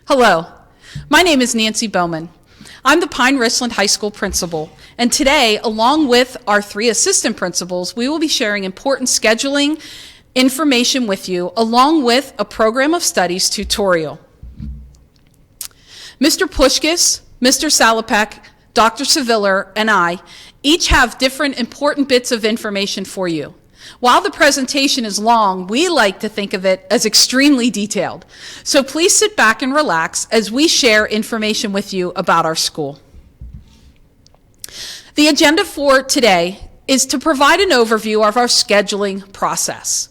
Hello, my name is Nancy Bowman. I'm the Pine Richland High School principal, and today, along with our 3 assistant principals, we will be sharing important scheduling information with you, along with a program of studies tutorial. Mr. Pushkis, Mr. Salopek, Dr. Seviller, and I each have different important bits of information for you. While the presentation is long, we like to think of it as extremely detailed. So please sit back and relax as we share information with you about our school. The agenda for today is to provide an overview of our scheduling process.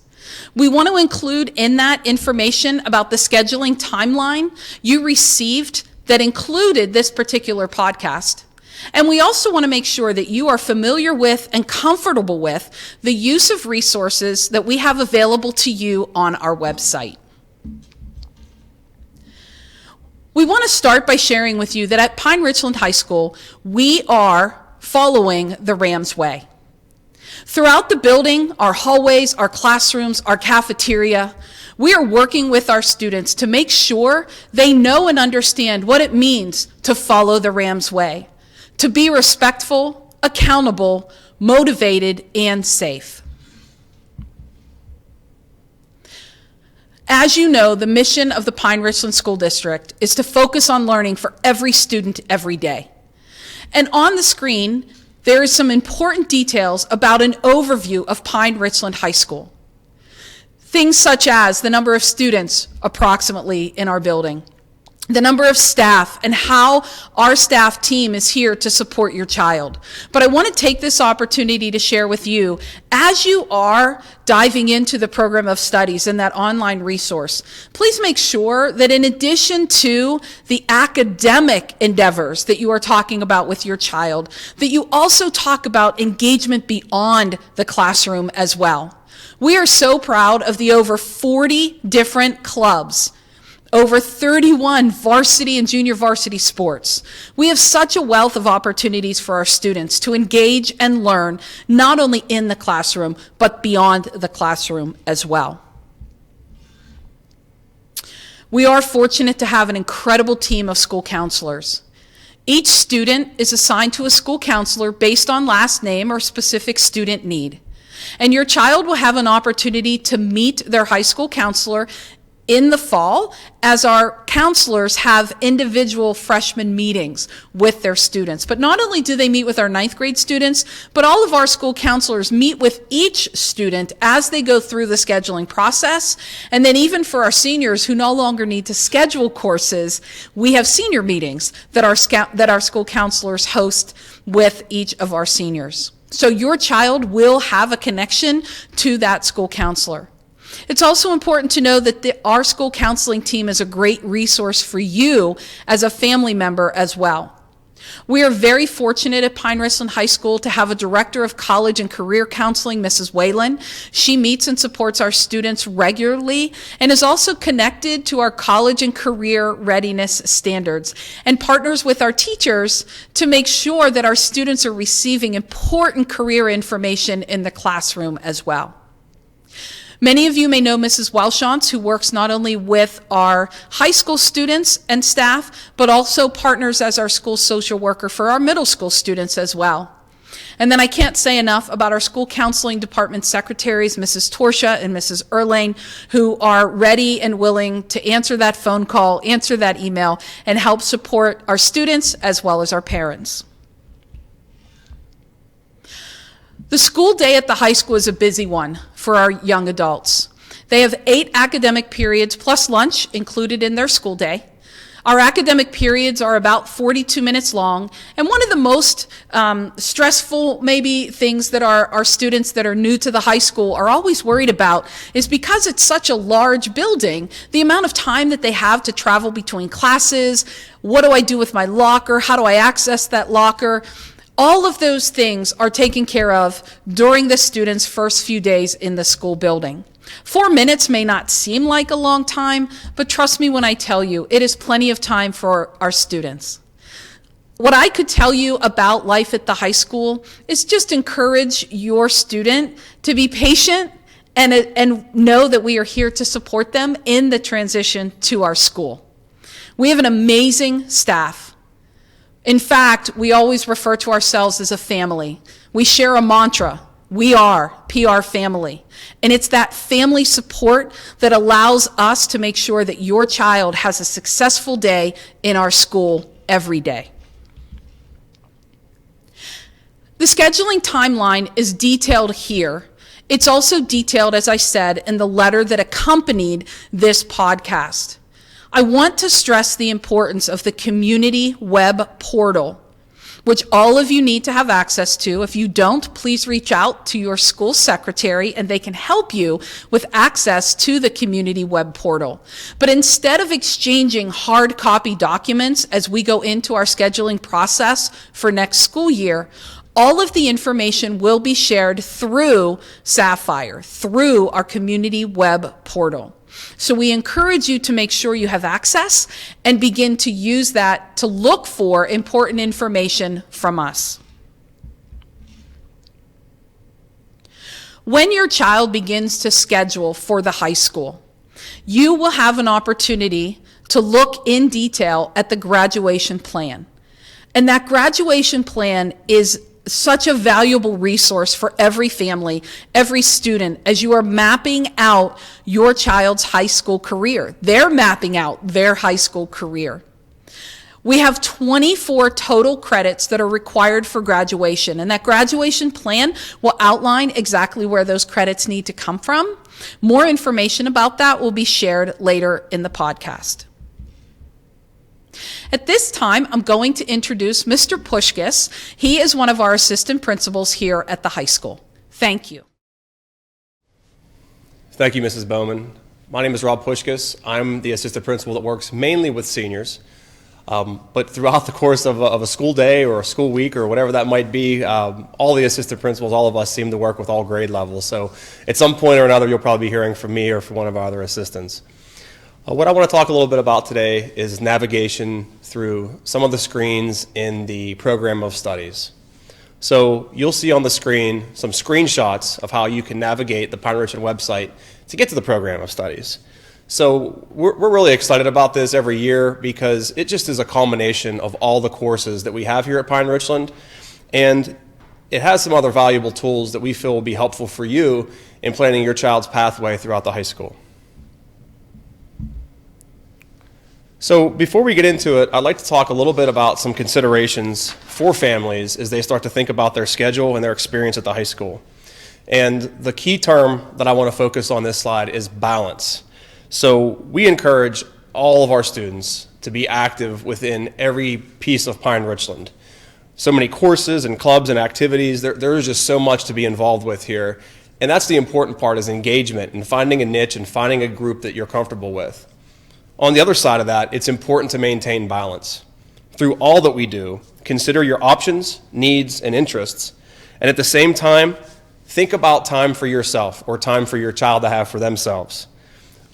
We want to include in that information about the scheduling timeline you received that included this particular podcast. And we also want to make sure that you are familiar with and comfortable with the use of resources that we have available to you on our website. We want to start by sharing with you that at Pine Richland High School, we are following the Rams way. Throughout the building, our hallways, our classrooms, our cafeteria, we are working with our students to make sure they know and understand what it means to follow the Rams way, to be respectful, accountable, motivated, and safe. As you know, the mission of the Pine Richland School District is to focus on learning for every student every day. And on the screen, there is some important details about an overview of Pine Richland High School. Things such as the number of students approximately in our building, the number of staff, and how our staff team is here to support your child. But I want to take this opportunity to share with you, as you are diving into the program of studies and that online resource, please make sure that in addition to the academic endeavors that you are talking about with your child, that you also talk about engagement beyond the classroom as well. We are so proud of the over 40 different clubs, over 31 varsity and junior varsity sports. We have such a wealth of opportunities for our students to engage and learn, not only in the classroom, but beyond the classroom as well. We are fortunate to have an incredible team of school counselors. Each student is assigned to a school counselor based on last name or specific student need. And your child will have an opportunity to meet their high school counselor in the fall, as our counselors have individual freshman meetings with their students. But not only do they meet with our 9th grade students, but all of our school counselors meet with each student as they go through the scheduling process. And then even for our seniors who no longer need to schedule courses, we have senior meetings that our school counselors host with each of our seniors. So your child will have a connection to that school counselor. It's also important to know that our school counseling team is a great resource for you as a family member as well. We are very fortunate at Pine Richland High School to have a director of college and career counseling, Mrs. Whalen. She meets and supports our students regularly and is also connected to our college and career readiness standards and partners with our teachers to make sure that our students are receiving important career information in the classroom as well. Many of you may know Mrs. Welshantz, who works not only with our high school students and staff, but also partners as our school social worker for our middle school students as well. And then I can't say enough about our school counseling department secretaries, Mrs. Torsha and Mrs. Erlane, who are ready and willing to answer that phone call, answer that email, and help support our students as well as our parents. The school day at the high school is a busy one for our young adults. They have 8 academic periods plus lunch included in their school day. Our academic periods are about 42 minutes long, and one of the most stressful maybe things that our students that are new to the high school are always worried about is because it's such a large building, the amount of time that they have to travel between classes. What do I do with my locker? How do I access that locker? All of those things are taken care of during the students' first few days in the school building. 4 minutes may not seem like a long time, but trust me when I tell you, it is plenty of time for our students. What I could tell you about life at the high school is just encourage your student to be patient and know that we are here to support them in the transition to our school. We have an amazing staff. In fact, we always refer to ourselves as a family. We share a mantra. We are PR family. And it's that family support that allows us to make sure that your child has a successful day in our school every day. The scheduling timeline is detailed here. It's also detailed, as I said, in the letter that accompanied this podcast. I want to stress the importance of the community web portal, which all of you need to have access to. If you don't, please reach out to your school secretary and they can help you with access to the community web portal. But instead of exchanging hard copy documents as we go into our scheduling process for next school year, all of the information will be shared through Sapphire, through our community web portal. So we encourage you to make sure you have access and begin to use that to look for important information from us. When your child begins to schedule for the high school, you will have an opportunity to look in detail at the graduation plan. And that graduation plan is such a valuable resource for every family, every student, as you are mapping out your child's high school career. They're mapping out their high school career. We have 24 total credits that are required for graduation, and that graduation plan will outline exactly where those credits need to come from. More information about that will be shared later in the podcast. At this time, I'm going to introduce Mr. Pushkis. He is one of our assistant principals here at the high school. Thank you. Thank you, Mrs. Bowman. My name is Rob Pushkis. I'm the assistant principal that works mainly with seniors. But throughout the course of a school day or a school week or whatever that might be, all the assistant principals, all of us seem to work with all grade levels. So at some point or another, you'll probably be hearing from me or from one of our other assistants. What I want to talk a little bit about today is navigation through some of the screens in the program of studies. So you'll see on the screen some screenshots of how you can navigate the Pine Richland website to get to the program of studies. So we're really excited about this every year because it just is a culmination of all the courses that we have here at Pine Richland, and it has some other valuable tools that we feel will be helpful for you in planning your child's pathway throughout the high school. So before we get into it, I'd like to talk a little bit about some considerations for families as they start to think about their schedule and their experience at the high school. And the key term that I want to focus on this slide is balance. So we encourage all of our students to be active within every piece of Pine Richland. So many courses and clubs and activities, there is just so much to be involved with here. And that's the important part, is engagement and finding a niche and finding a group that you're comfortable with. On the other side of that, it's important to maintain balance. Through all that we do, consider your options, needs, and interests, and at the same time, think about time for yourself or time for your child to have for themselves.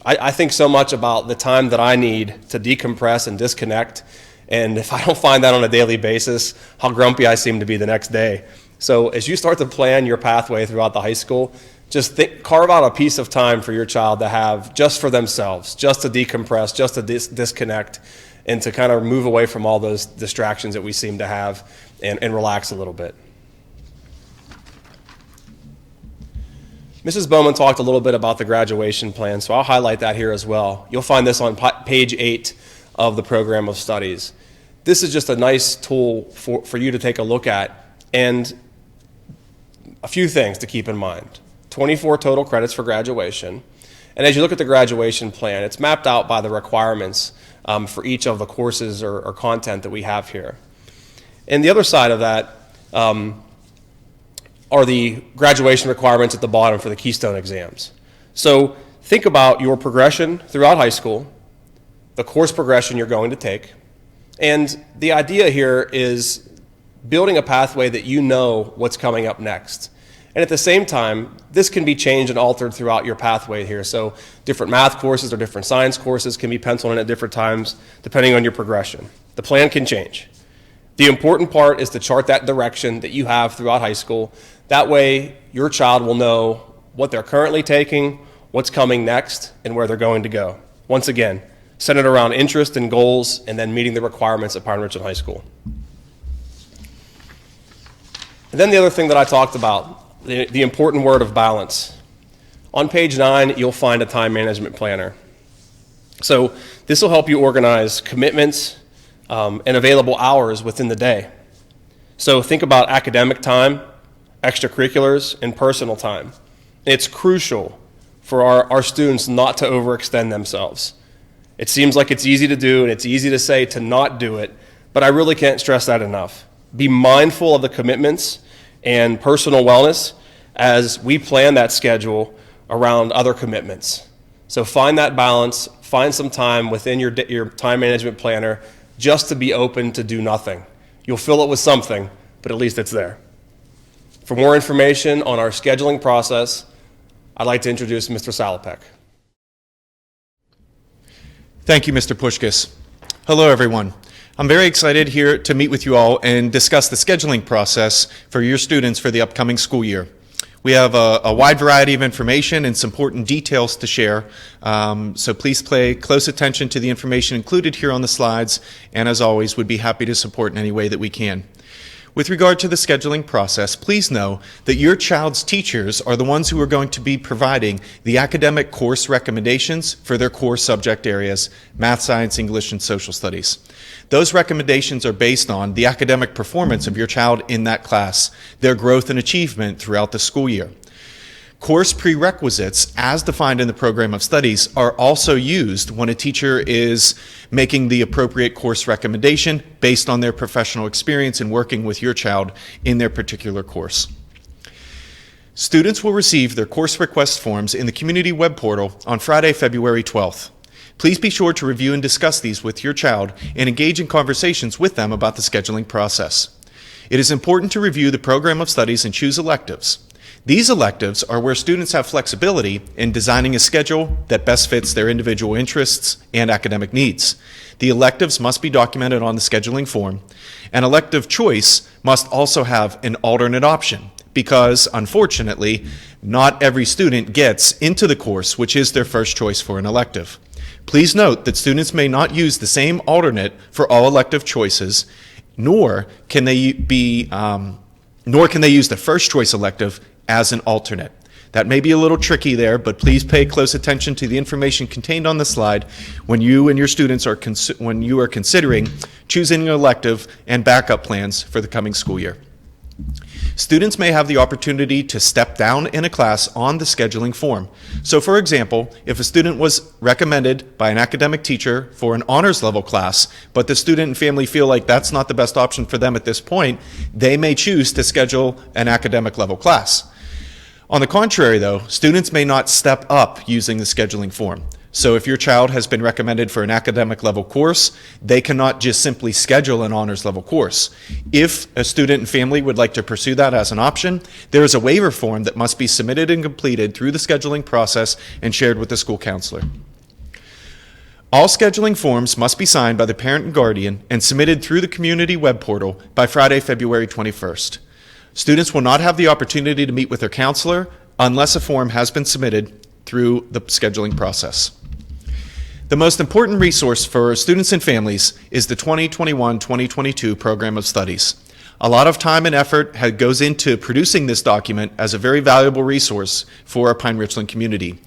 I think so much about the time that I need to decompress and disconnect, and if I don't find that on a daily basis, how grumpy I seem to be the next day. So as you start to plan your pathway throughout the high school, just carve out a piece of time for your child to have just for themselves, just to decompress, just to disconnect, and to kind of move away from all those distractions that we seem to have and relax a little bit. Mrs. Bowman talked a little bit about the graduation plan, so I'll highlight that here as well. You'll find this on page 8 of the program of studies. This is just a nice tool for you to take a look at, and a few things to keep in mind. 24 total credits for graduation. And as you look at the graduation plan, it's mapped out by the requirements for each of the courses or content that we have here. And the other side of that are the graduation requirements at the bottom for the Keystone exams. So think about your progression throughout high school, the course progression you're going to take, and the idea here is building a pathway that you know what's coming up next. And at the same time, this can be changed and altered throughout your pathway here. So different math courses or different science courses can be penciled in at different times depending on your progression. The plan can change. The important part is to chart that direction that you have throughout high school. That way, your child will know what they're currently taking, what's coming next, and where they're going to go. Once again, centered around interest and goals, and then meeting the requirements at Pine Ridgeland High School. And then the other thing that I talked about, the important word of balance. On page 9, you'll find a time management planner. So this will help you organize commitments and available hours within the day. So think about academic time, extracurriculars, and personal time. It's crucial for our students not to overextend themselves. It seems like it's easy to do and it's easy to say to not do it, but I really can't stress that enough. Be mindful of the commitments and personal wellness as we plan that schedule around other commitments. So find that balance, find some time within your time management planner just to be open to do nothing. You'll fill it with something, but at least it's there. For more information on our scheduling process, I'd like to introduce Mr. Salopek. Thank you, Mr. Pushkis. Hello, everyone. I'm very excited here to meet with you all and discuss the scheduling process for your students for the upcoming school year. We have a wide variety of information and some important details to share, so please pay close attention to the information included here on the slides, and as always, would be happy to support in any way that we can. With regard to the scheduling process, please know that your child's teachers are the ones who are going to be providing the academic course recommendations for their core subject areas, math, science, English, and social studies. Those recommendations are based on the academic performance of your child in that class, their growth and achievement throughout the school year. Course prerequisites, as defined in the program of studies, are also used when a teacher is making the appropriate course recommendation based on their professional experience in working with your child in their particular course. Students will receive their course request forms in the community web portal on Friday, February 12th. Please be sure to review and discuss these with your child and engage in conversations with them about the scheduling process. It is important to review the program of studies and choose electives. These electives are where students have flexibility in designing a schedule that best fits their individual interests and academic needs. The electives must be documented on the scheduling form. An elective choice must also have an alternate option because, unfortunately, not every student gets into the course which is their first choice for an elective. Please note that students may not use the same alternate for all elective choices, nor can they use the first choice elective as an alternate. That may be a little tricky there, but please pay close attention to the information contained on the slide when you and your students are considering choosing an elective and backup plans for the coming school year. Students may have the opportunity to step down in a class on the scheduling form. So for example, if a student was recommended by an academic teacher for an honors level class, but the student and family feel like that's not the best option for them at this point, they may choose to schedule an academic level class. On the contrary though, students may not step up using the scheduling form. So if your child has been recommended for an academic level course, they cannot just simply schedule an honors level course. If a student and family would like to pursue that as an option, there is a waiver form that must be submitted and completed through the scheduling process and shared with the school counselor. All scheduling forms must be signed by the parent and guardian and submitted through the community web portal by Friday, February 21st. Students will not have the opportunity to meet with their counselor unless a form has been submitted through the scheduling process. The most important resource for students and families is the 2021-2022 Program of Studies. A lot of time and effort goes into producing this document as a very valuable resource for our Pine Richland community.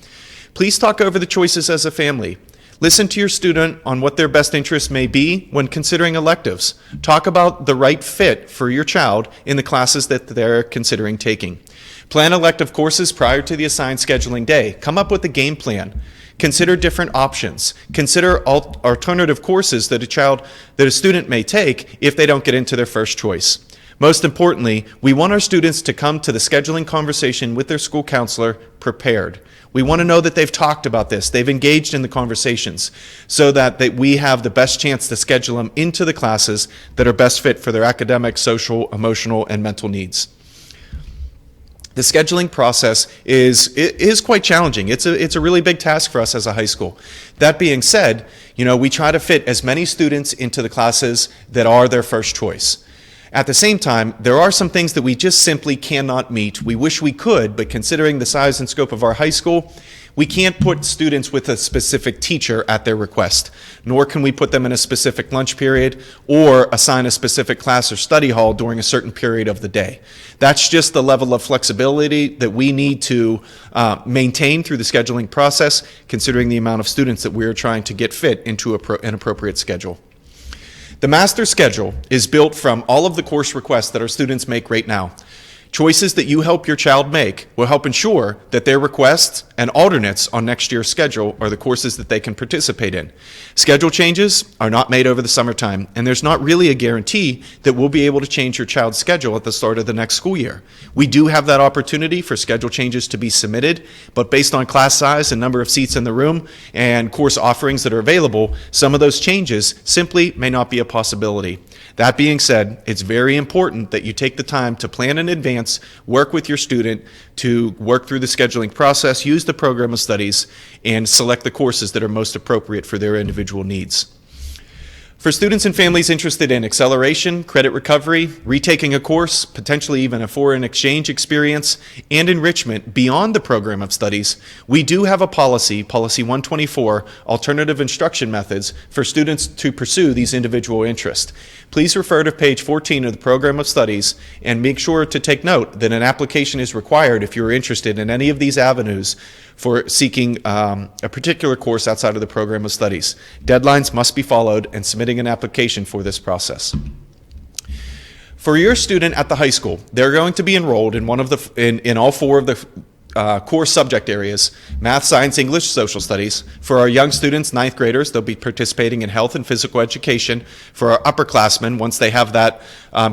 Please talk over the choices as a family. Listen to your student on what their best interests may be when considering electives. Talk about the right fit for your child in the classes that they're considering taking. Plan elective courses prior to the assigned scheduling day. Come up with a game plan. Consider different options. Consider alternative courses that a student may take if they don't get into their first choice. Most importantly, we want our students to come to the scheduling conversation with their school counselor prepared. We want to know that they've talked about this, they've engaged in the conversations, so that we have the best chance to schedule them into the classes that are best fit for their academic, social, emotional, and mental needs. The scheduling process is quite challenging. It's a really big task for us as a high school. That being said, we try to fit as many students into the classes that are their first choice. At the same time, there are some things that we just simply cannot meet. We wish we could, but considering the size and scope of our high school, We can't put students with a specific teacher at their request, nor can we put them in a specific lunch period or assign a specific class or study hall during a certain period of the day. That's just the level of flexibility that we need to maintain through the scheduling process, considering the amount of students that we're trying to get fit into an appropriate schedule. The master schedule is built from all of the course requests that our students make right now. Choices that you help your child make will help ensure that their requests and alternates on next year's schedule are the courses that they can participate in. Schedule changes are not made over the summertime, and there's not really a guarantee that we'll be able to change your child's schedule at the start of the next school year. We do have that opportunity for schedule changes to be submitted, but based on class size and number of seats in the room and course offerings that are available, some of those changes simply may not be a possibility. That being said, it's very important that you take the time to plan in advance, work with your student to work through the scheduling process, use the program of studies, and select the courses that are most appropriate for their individual needs. For students and families interested in acceleration, credit recovery, retaking a course, potentially even a foreign exchange experience, and enrichment beyond the program of studies, we do have a policy, Policy 124, Alternative Instruction Methods, for students to pursue these individual interests. Please refer to page 14 of the program of studies and make sure to take note that an application is required if you're interested in any of these avenues for seeking a particular course outside of the program of studies. Deadlines must be followed in submitting an application for this process. For your student at the high school, they're going to be enrolled in in all four of the core subject areas: math, science, English, social studies. For our young students, ninth graders, they'll be participating in health and physical education. For our upperclassmen, once they have that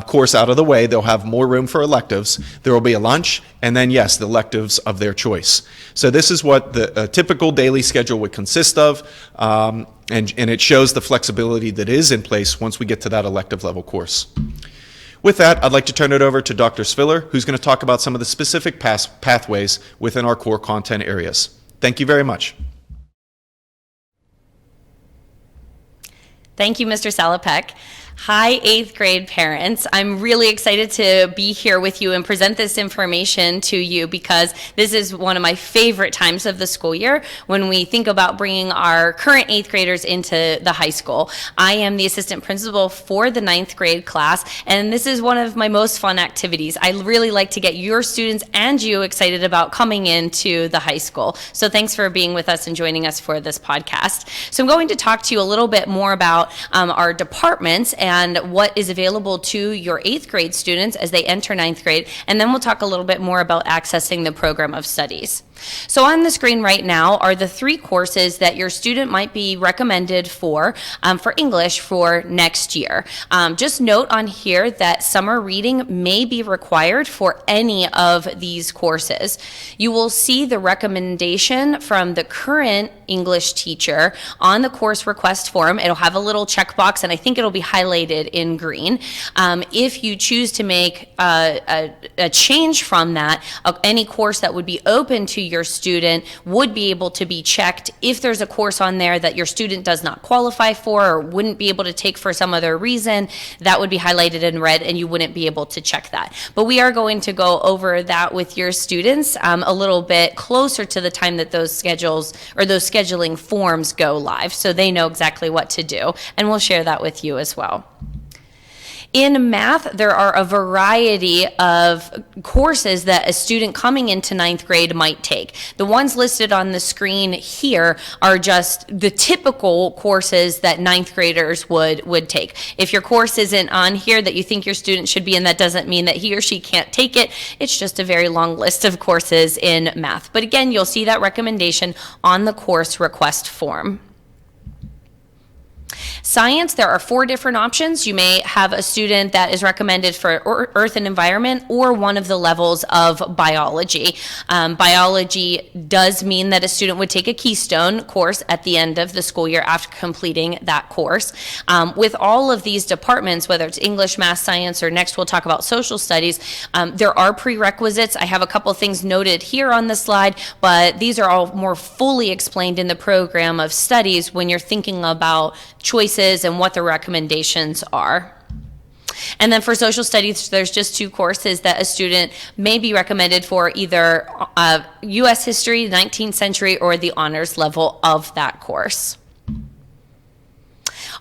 course out of the way, they'll have more room for electives. There will be a lunch, and then, yes, the electives of their choice. So this is what a typical daily schedule would consist of, and it shows the flexibility that is in place once we get to that elective level course. With that, I'd like to turn it over to Dr. Sviller, who's going to talk about some of the specific pathways within our core content areas. Thank you very much. Thank you, Mr. Salopek. Hi, 8th grade parents. I'm really excited to be here with you and present this information to you because this is one of my favorite times of the school year when we think about bringing our current 8th graders into the high school. I am the assistant principal for the 9th grade class, and this is one of my most fun activities. I really like to get your students and you excited about coming into the high school. So thanks for being with us and joining us for this podcast. So I'm going to talk to you a little bit more about our departments and what is available to your 8th grade students as they enter 9th grade, and then we'll talk a little bit more about accessing the program of studies. So on the screen right now are the 3 courses that your student might be recommended for English for next year. Just note on here that summer reading may be required for any of these courses. You will see the recommendation from the current English teacher on the course request form. It'll have a little checkbox, and I think it'll be highlighted in green. If you choose to make a change from that, any course that would be open to your student would be able to be checked. If there's a course on there that your student does not qualify for or wouldn't be able to take for some other reason, that would be highlighted in red and you wouldn't be able to check that. But we are going to go over that with your students a little bit closer to the time that those schedules or those scheduling forms go live, so they know exactly what to do, and we'll share that with you as well. In math, there are a variety of courses that a student coming into 9th grade might take. The ones listed on the screen here are just the typical courses that 9th graders would take. If your course isn't on here that you think your student should be in, that doesn't mean that he or she can't take it. It's just a very long list of courses in math. But again, you'll see that recommendation on the course request form. Science, there are 4 different options. You may have a student that is recommended for Earth and Environment or one of the levels of biology. Biology does mean that a student would take a keystone course at the end of the school year after completing that course. With all of these departments, whether it's English, math, science, or next we'll talk about social studies, there are prerequisites. I have a couple things noted here on the slide, but these are all more fully explained in the program of studies when you're thinking about choices and what the recommendations are. And then for social studies, there's just 2 courses that a student may be recommended for, either U.S. history, 19th century, or the honors level of that course.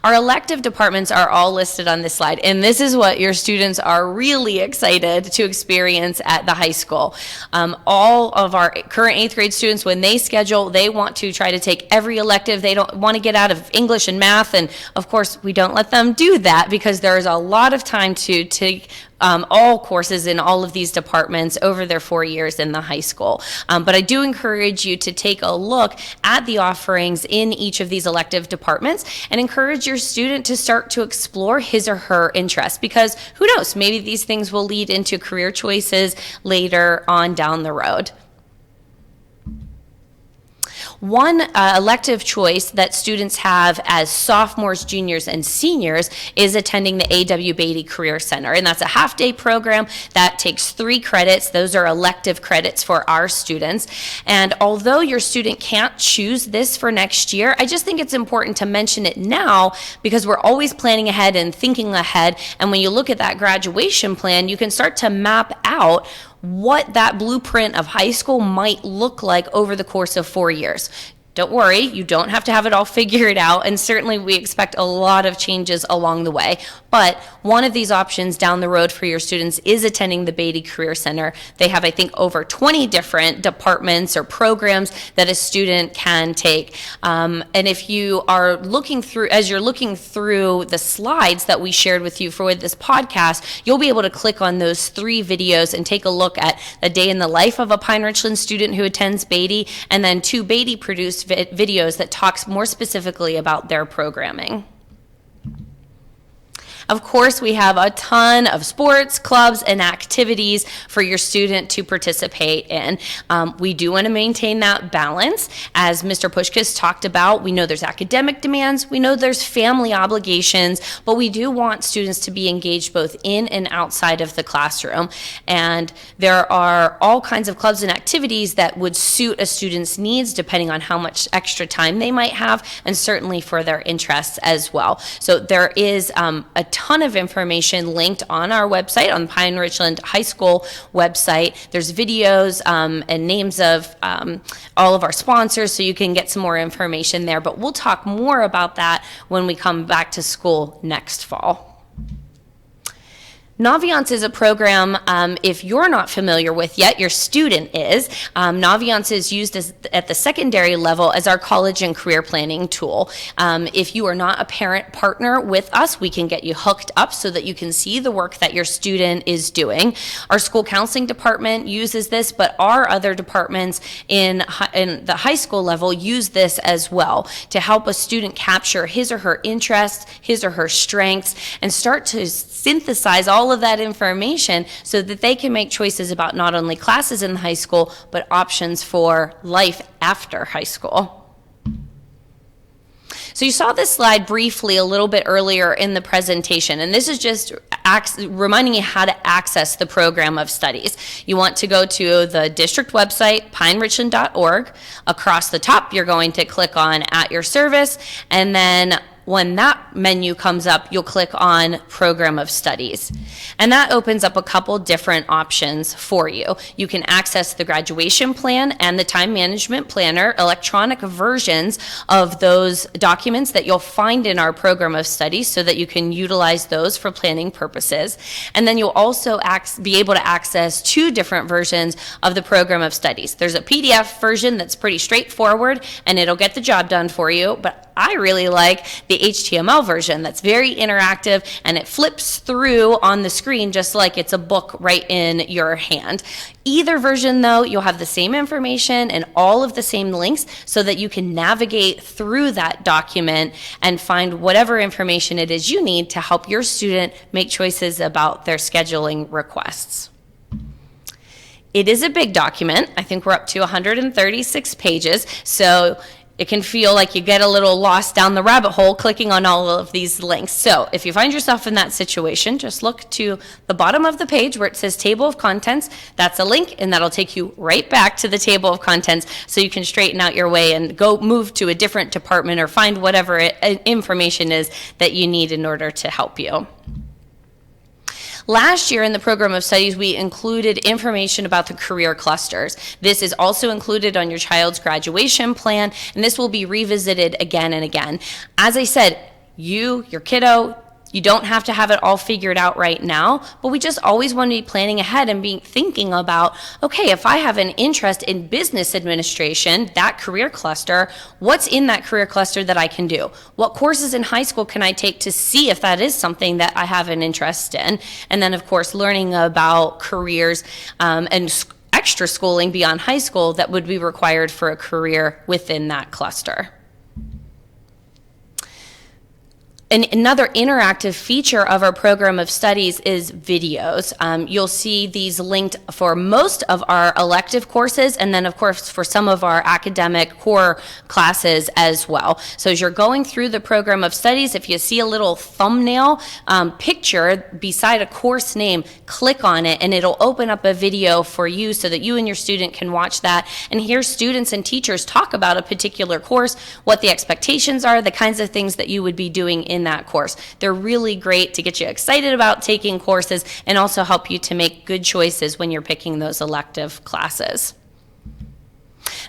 Our elective departments are all listed on this slide, and this is what your students are really excited to experience at the high school. All of our current 8th grade students, when they schedule, they want to try to take every elective. They don't want to get out of English and math, and of course, we don't let them do that because there is a lot of time to take all courses in all of these departments over their 4 years in the high school. But I do encourage you to take a look at the offerings in each of these elective departments and encourage your student to start to explore his or her interests, because who knows, maybe these things will lead into career choices later on down the road. One elective choice that students have as sophomores, juniors, and seniors is attending the A.W. Beatty Career Center, and that's a half-day program that takes 3 credits. Those are elective credits for our students, and although your student can't choose this for next year, I just think it's important to mention it now because we're always planning ahead and thinking ahead, and when you look at that graduation plan, you can start to map out what that blueprint of high school might look like over the course of 4 years. Don't worry, you don't have to have it all figured out, and certainly we expect a lot of changes along the way. But one of these options down the road for your students is attending the Beatty Career Center. They have, I think, over 20 different departments or programs that a student can take. And if you are looking through, as you're looking through the slides that we shared with you for this podcast, you'll be able to click on those 3 videos and take a look at a day in the life of a Pine Richland student who attends Beatty, and then 2 Beatty-produced videos that talks more specifically about their programming. Of course, we have a ton of sports, clubs, and activities for your student to participate in. We do want to maintain that balance. As Mr. Pushkas talked about, we know there's academic demands, we know there's family obligations, but we do want students to be engaged both in and outside of the classroom. And there are all kinds of clubs and activities that would suit a student's needs depending on how much extra time they might have, and certainly for their interests as well. So there is a ton of information linked on our website, on Pine Richland High School website. There's videos and names of all of our sponsors, so you can get some more information there. But we'll talk more about that when we come back to school next fall. Naviance is a program, if you're not familiar with yet, your student is. Naviance is used at the secondary level as our college and career planning tool. If you are not a parent partner with us, we can get you hooked up so that you can see the work that your student is doing. Our school counseling department uses this, but our other departments in the high school level use this as well to help a student capture his or her interests, his or her strengths, and start to synthesize all of that information so that they can make choices about not only classes in high school, but options for life after high school. So you saw this slide briefly a little bit earlier in the presentation, and this is just reminding you how to access the program of studies. You want to go to the district website, pinerichland.org. Across the top, you're going to click on At Your Service, and then when that menu comes up, you'll click on Program of Studies. And that opens up a couple different options for you. You can access the graduation plan and the time management planner, electronic versions of those documents that you'll find in our Program of Studies so that you can utilize those for planning purposes. And then you'll also be able to access 2 different versions of the Program of Studies. There's a PDF version that's pretty straightforward and it'll get the job done for you, but I really like the HTML version that's very interactive and it flips through on the screen just like it's a book right in your hand. Either version though, you'll have the same information and all of the same links so that you can navigate through that document and find whatever information it is you need to help your student make choices about their scheduling requests. It is a big document. I think we're up to 136 pages, so it can feel like you get a little lost down the rabbit hole clicking on all of these links. So if you find yourself in that situation, just look to the bottom of the page where it says Table of Contents. That's a link, and that'll take you right back to the Table of Contents so you can straighten out your way and go move to a different department or find whatever information is that you need in order to help you. Last year in the program of studies, we included information about the career clusters. This is also included on your child's graduation plan, and this will be revisited again and again. As I said, your kiddo, you don't have to have it all figured out right now, but we just always want to be planning ahead and thinking about, okay, if I have an interest in business administration, that career cluster, what's in that career cluster that I can do? What courses in high school can I take to see if that is something that I have an interest in? And then, of course, learning about careers and extra schooling beyond high school that would be required for a career within that cluster. And another interactive feature of our program of studies is videos. You'll see these linked for most of our elective courses, and then of course for some of our academic core classes as well. So as you're going through the program of studies, if you see a little thumbnail picture beside a course name, click on it and it'll open up a video for you so that you and your student can watch that and hear students and teachers talk about a particular course, what the expectations are, the kinds of things that you would be doing in that course. They're really great to get you excited about taking courses and also help you to make good choices when you're picking those elective classes.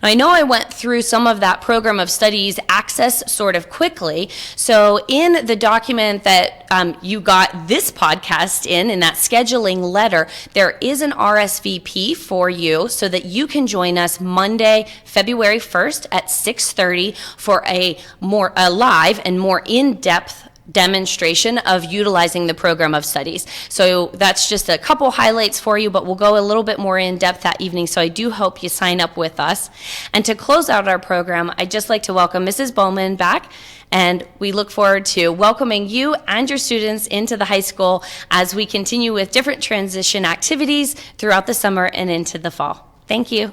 Now, I know I went through some of that program of studies access sort of quickly. So in the document that you got this podcast in that scheduling letter, there is an RSVP for you so that you can join us Monday, February 1st at 6:30 for a live and more in-depth demonstration of utilizing the program of studies. So that's just a couple highlights for you, but we'll go a little bit more in depth that evening. So I do hope you sign up with us. And to close out our program, I'd just like to welcome Mrs. Bowman back. And we look forward to welcoming you and your students into the high school as we continue with different transition activities throughout the summer and into the fall. Thank you.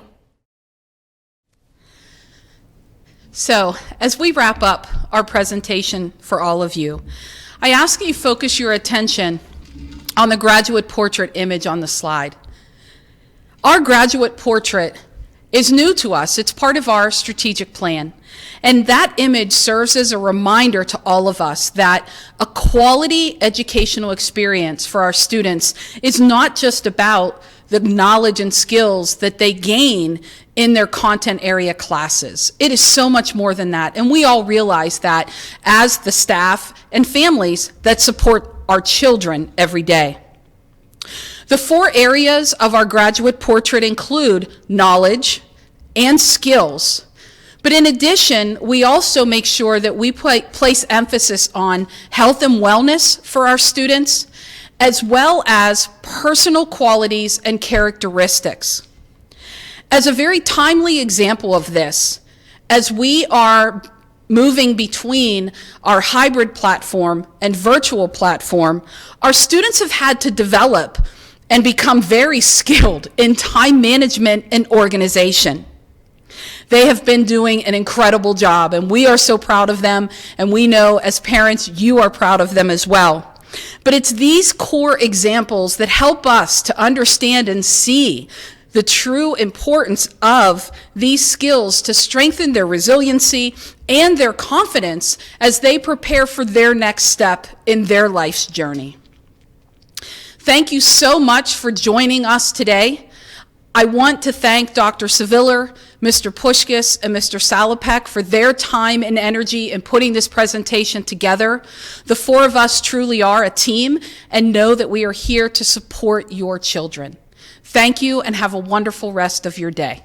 So, as we wrap up our presentation for all of you, I ask that you focus your attention on the graduate portrait image on the slide. Our graduate portrait is new to us. It's part of our strategic plan. And that image serves as a reminder to all of us that a quality educational experience for our students is not just about the knowledge and skills that they gain in their content area classes. It is so much more than that, and we all realize that as the staff and families that support our children every day. The 4 areas of our graduate portrait include knowledge and skills, but in addition, we also make sure that we place emphasis on health and wellness for our students, as well as personal qualities and characteristics. As a very timely example of this, as we are moving between our hybrid platform and virtual platform, our students have had to develop and become very skilled in time management and organization. They have been doing an incredible job, and we are so proud of them, and we know as parents you are proud of them as well. But it's these core examples that help us to understand and see the true importance of these skills to strengthen their resiliency and their confidence as they prepare for their next step in their life's journey. Thank you so much for joining us today. I want to thank Dr. Seviller, Mr. Pushkis, and Mr. Salopek for their time and energy in putting this presentation together. The 4 of us truly are a team and know that we are here to support your children. Thank you and have a wonderful rest of your day.